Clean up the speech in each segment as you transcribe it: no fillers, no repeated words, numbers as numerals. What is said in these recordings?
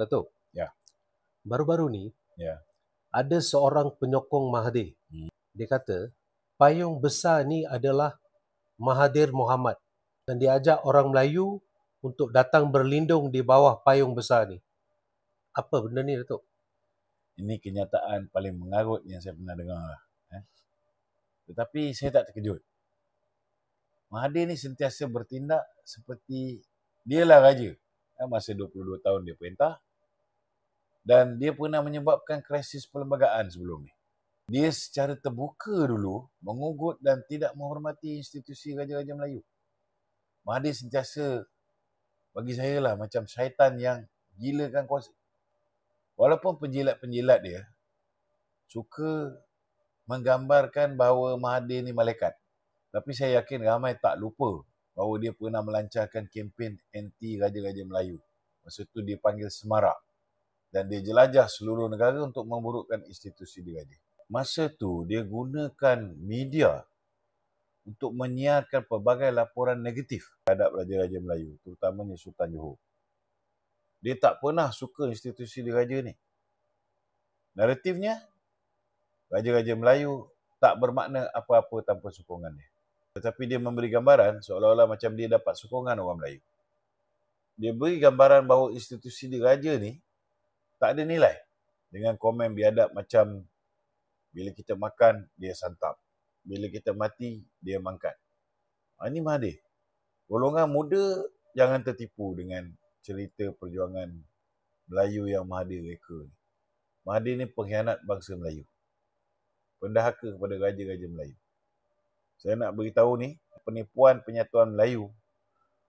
Datuk, Ya. baru-baru ni Ya. ada seorang penyokong Mahathir. Dia kata payung besar ni adalah Mahathir Mohamad dan dia ajak orang Melayu untuk datang berlindung di bawah payung besar ni. Apa benda ni, Datuk? Ini kenyataan paling mengarut yang saya pernah dengar. Tetapi saya tak terkejut. Mahathir ni sentiasa bertindak seperti dialah raja. Masa 22 tahun dia perintah. Dan dia pernah menyebabkan krisis perlembagaan sebelum ni. Dia secara terbuka dulu mengugut dan tidak menghormati institusi Raja-Raja Melayu. Mahathir sentiasa, bagi saya lah, macam syaitan yang gilakan kuasa. Walaupun penjilat-penjilat dia suka menggambarkan bahawa Mahathir ni malaikat. Tapi saya yakin ramai tak lupa bahawa dia pernah melancarkan kempen anti Raja-Raja Melayu. Masa tu dia panggil Semarak. Dan dia jelajah seluruh negara untuk memburukkan institusi diraja. Masa tu dia gunakan media untuk menyiarkan pelbagai laporan negatif terhadap Raja-Raja Melayu, terutamanya Sultan Johor. Dia tak pernah suka institusi diraja ni. Naratifnya, Raja-Raja Melayu tak bermakna apa-apa tanpa sokongan dia. Tetapi dia memberi gambaran seolah-olah macam dia dapat sokongan orang Melayu. Dia beri gambaran bahawa institusi diraja ni tak ada nilai. Dengan komen biadab macam bila kita makan, dia santap. Bila kita mati, dia mangkat. Ini Mahathir. Golongan muda jangan tertipu dengan cerita perjuangan Melayu yang Mahathir reka. Mahathir ni pengkhianat bangsa Melayu. Pendahaka kepada Raja-Raja Melayu. Saya nak beritahu ni, penipuan penyatuan Melayu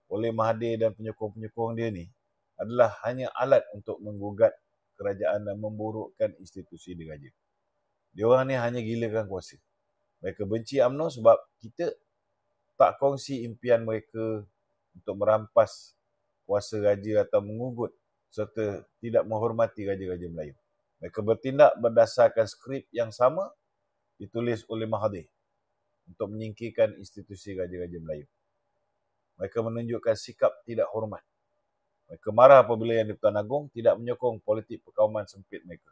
oleh Mahathir dan penyokong-penyokong dia ni adalah hanya alat untuk menggugat kerajaan dan memburukkan institusi diraja. Diorang ni hanya gilakan kuasa. Mereka benci UMNO sebab kita tak kongsi impian mereka untuk merampas kuasa raja atau mengugut serta tidak menghormati Raja-Raja Melayu. Mereka bertindak berdasarkan skrip yang sama ditulis oleh Mahathir untuk menyingkirkan institusi Raja-Raja Melayu. Mereka menunjukkan sikap tidak hormat. Mereka marah apabila Yang di-Pertuan Agong tidak menyokong politik perkauman sempit mereka.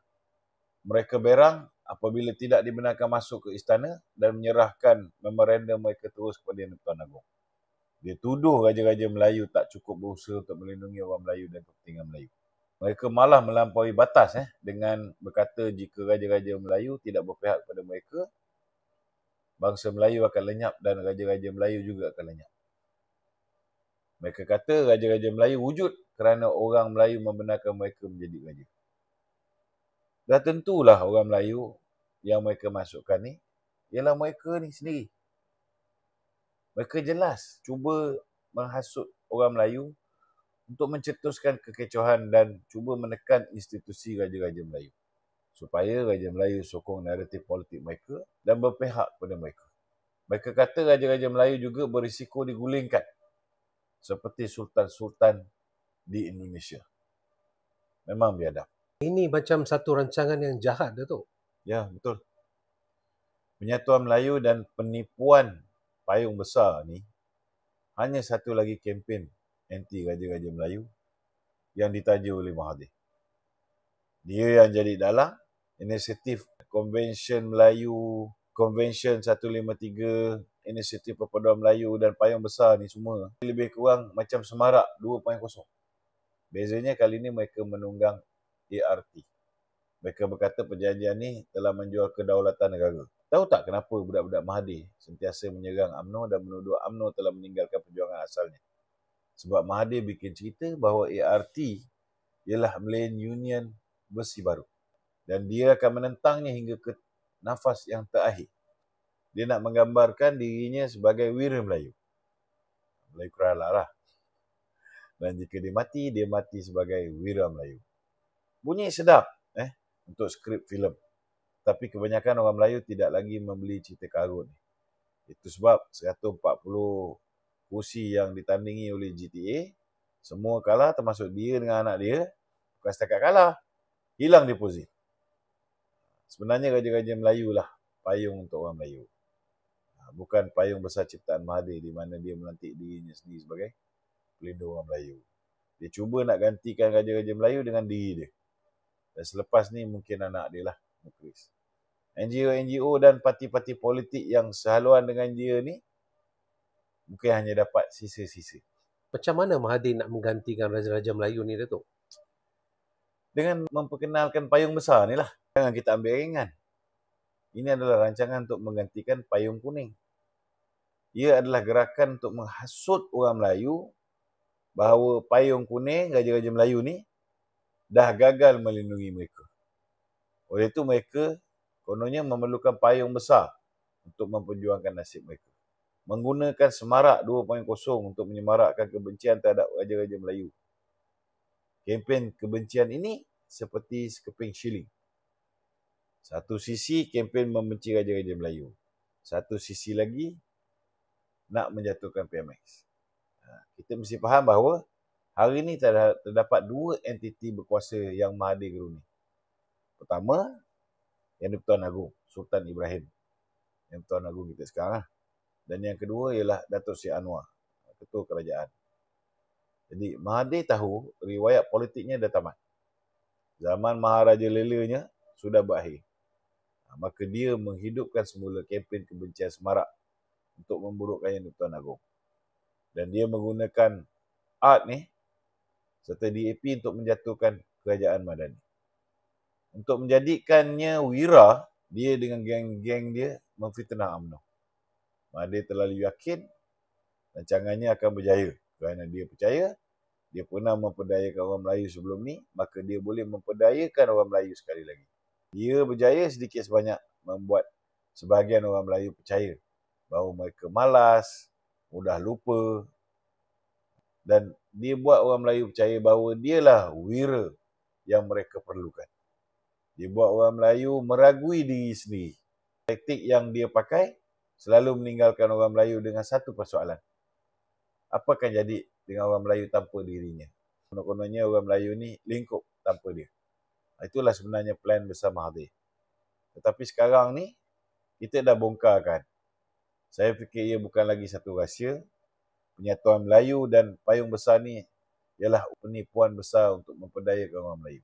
Mereka berang apabila tidak dibenarkan masuk ke istana dan menyerahkan memorandum mereka terus kepada Yang di-Pertuan Agong. Dia tuduh Raja-Raja Melayu tak cukup berusaha untuk melindungi orang Melayu dan kepentingan Melayu. Mereka malah melampaui batas dengan berkata jika Raja-Raja Melayu tidak berpihak kepada mereka, bangsa Melayu akan lenyap dan Raja-Raja Melayu juga akan lenyap. Mereka kata Raja-Raja Melayu wujud kerana orang Melayu membenarkan mereka menjadi raja. Dah tentulah orang Melayu yang mereka masukkan ni ialah mereka ni sendiri. Mereka jelas cuba menghasut orang Melayu untuk mencetuskan kekecohan dan cuba menekan institusi Raja-Raja Melayu. Supaya Raja Melayu sokong naratif politik mereka dan berpihak kepada mereka. Mereka kata Raja-Raja Melayu juga berisiko digulingkan seperti sultan-sultan di Indonesia. Memang biadab. Ini macam satu rancangan yang jahat, Datuk. Ya, betul. Penyatuan Melayu dan penipuan payung besar ni hanya satu lagi kempen anti Raja-Raja Melayu yang ditaja oleh Mahathir. Dia yang jadi dalang inisiatif Konvensyen Melayu, Konvensyen 153, inisiatif Perpaduan Melayu dan payung besar ni semua lebih kurang macam Semarak 2.0. Bezanya kali ni mereka menunggang ART. Mereka berkata perjanjian ni telah menjual kedaulatan negara. Tahu tak kenapa budak-budak Mahathir sentiasa menyerang UMNO dan menuduh UMNO telah meninggalkan perjuangan asalnya? Sebab Mahathir bikin cerita bahawa ART ialah Malayan Union versi baru. Dan dia akan menentangnya hingga ke nafas yang terakhir. Dia nak menggambarkan dirinya sebagai wira Melayu. Melayu Kerala lah. Dan jika dia mati sebagai wira Melayu. Bunyi sedap untuk skrip filem. Tapi kebanyakan orang Melayu tidak lagi membeli cerita karun. Itu sebab 140 kursi yang ditandingi oleh GTA, semua kalah termasuk dia dengan anak dia. Bukan setakat kalah, hilang deposit. Sebenarnya Raja-Raja Melayu lah payung untuk orang Melayu. Bukan payung besar ciptaan Mahathir di mana dia melantik dirinya sendiri sebagai pelindung orang Melayu. Dia cuba nak gantikan Raja-Raja Melayu dengan diri dia. Dan selepas ni mungkin anak dia lah, Mukhlis. NGO-NGO dan parti-parti politik yang sehaluan dengan dia ni mungkin hanya dapat sisa-sisa. Macam mana Mahathir nak menggantikan Raja-Raja Melayu ni, Datuk? Dengan memperkenalkan payung besar ni lah. Jangan kita ambil ringan. Ini adalah rancangan untuk menggantikan payung kuning. Ia adalah gerakan untuk menghasut orang Melayu bahawa payung kuning, Raja-Raja Melayu ni dah gagal melindungi mereka. Oleh itu mereka kononnya memerlukan payung besar untuk memperjuangkan nasib mereka. Menggunakan semarak 2.0 untuk menyemarakkan kebencian terhadap Raja-Raja Melayu. Kempen kebencian ini seperti sekeping shilling. Satu sisi kempen membenci Raja-Raja Melayu. Satu sisi lagi nak menjatuhkan PMX. Kita mesti faham bahawa hari ini terdapat dua entiti berkuasa yang Mahathir geruni. Pertama, Yang di-Pertuan Agong, Sultan Ibrahim. Yang di-Pertuan Agong kita sekarang. Dan yang kedua ialah Datuk Seri Anwar, Ketua Kerajaan. Jadi Mahathir tahu riwayat politiknya dah tamat. Zaman Maharaja Lelanya sudah berakhir. Maka dia menghidupkan semula kempen kebencian semarak untuk memburukkan Yang di-Pertuan Agong. Dan dia menggunakan art ni serta DAP untuk menjatuhkan kerajaan Madani. Untuk menjadikannya wira, dia dengan geng-geng dia memfitnah UMNO. Mahathir terlalu yakin rancangannya akan berjaya kerana dia percaya dia pernah memperdayakan orang Melayu sebelum ni, maka dia boleh memperdayakan orang Melayu sekali lagi. Dia berjaya sedikit sebanyak membuat sebahagian orang Melayu percaya bahawa mereka malas, mudah lupa, dan dia buat orang Melayu percaya bahawa dialah wira yang mereka perlukan. Dia buat orang Melayu meragui diri sendiri. Taktik yang dia pakai selalu meninggalkan orang Melayu dengan satu persoalan. Apa akan jadi dengan orang Melayu tanpa dirinya? Kononnya orang Melayu ni lingkup tanpa dia. Itulah sebenarnya plan besar Mahathir. Tetapi sekarang ni kita dah bongkarkan. Saya fikir ia bukan lagi satu rahsia. Penyatuan Melayu dan payung besar ni ialah penipuan besar untuk memperdayakan orang Melayu.